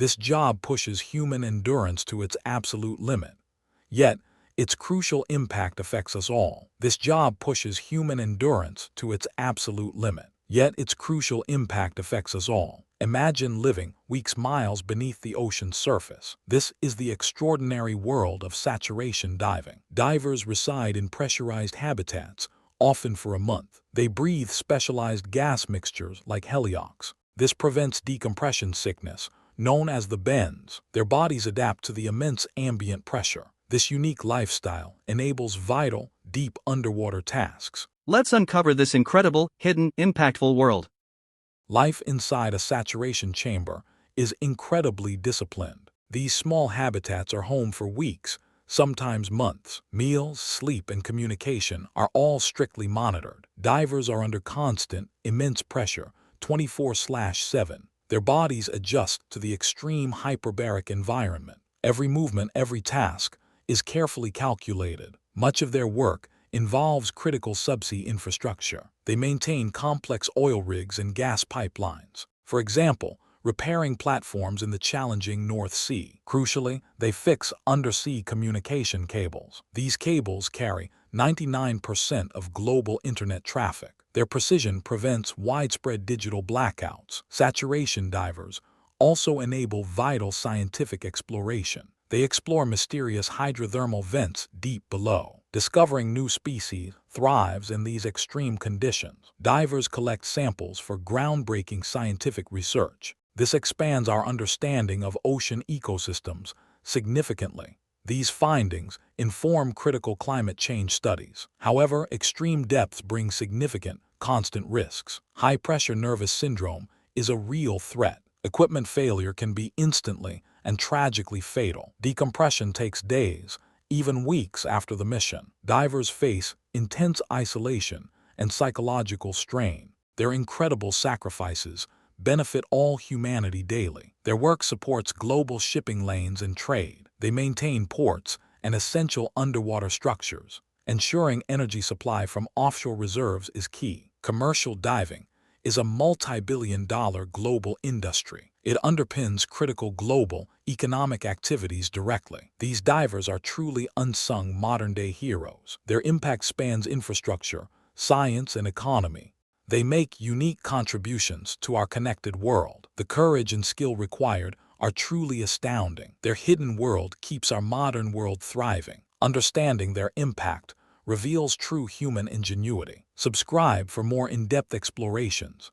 This job pushes human endurance to its absolute limit. Yet, its crucial impact affects us all. This job pushes human endurance to its absolute limit. Yet its crucial impact affects us all. Imagine living weeks miles beneath the ocean's surface. This is the extraordinary world of saturation diving. Divers reside in pressurized habitats, often for a month. They breathe specialized gas mixtures like heliox. This prevents decompression sickness, known as the bends. Their bodies adapt to the immense ambient pressure. This unique lifestyle enables vital, deep underwater tasks. Let's uncover this incredible, hidden, impactful world. Life inside a saturation chamber is incredibly disciplined. These small habitats are home for weeks, sometimes months. Meals, sleep, and communication are all strictly monitored. Divers are under constant, immense pressure, 24/7. Their bodies adjust to the extreme hyperbaric environment. Every movement, every task, is carefully calculated. Much of their work involves critical subsea infrastructure. They maintain complex oil rigs and gas pipelines. For example, repairing platforms in the challenging North Sea. Crucially, they fix undersea communication cables. These cables carry 99% of global internet traffic. Their precision prevents widespread digital blackouts. Saturation divers also enable vital scientific exploration. They explore mysterious hydrothermal vents deep below. Discovering new species thrives in these extreme conditions. Divers collect samples for groundbreaking scientific research. This expands our understanding of ocean ecosystems significantly. These findings inform critical climate change studies. However, extreme depths bring significant, constant risks. High-pressure nervous syndrome is a real threat. Equipment failure can be instantly and tragically fatal. Decompression takes days, even weeks after the mission. Divers face intense isolation and psychological strain. Their incredible sacrifices benefit all humanity daily. Their work supports global shipping lanes and trade. They maintain ports and essential underwater structures. Ensuring energy supply from offshore reserves is key. Commercial diving is a multi-billion-dollar global industry. It underpins critical global economic activities directly. These divers are truly unsung modern-day heroes. Their impact spans infrastructure, science, and economy. They make unique contributions to our connected world. The courage and skill required are truly astounding. Their hidden world keeps our modern world thriving. Understanding their impact reveals true human ingenuity. Subscribe for more in-depth explorations.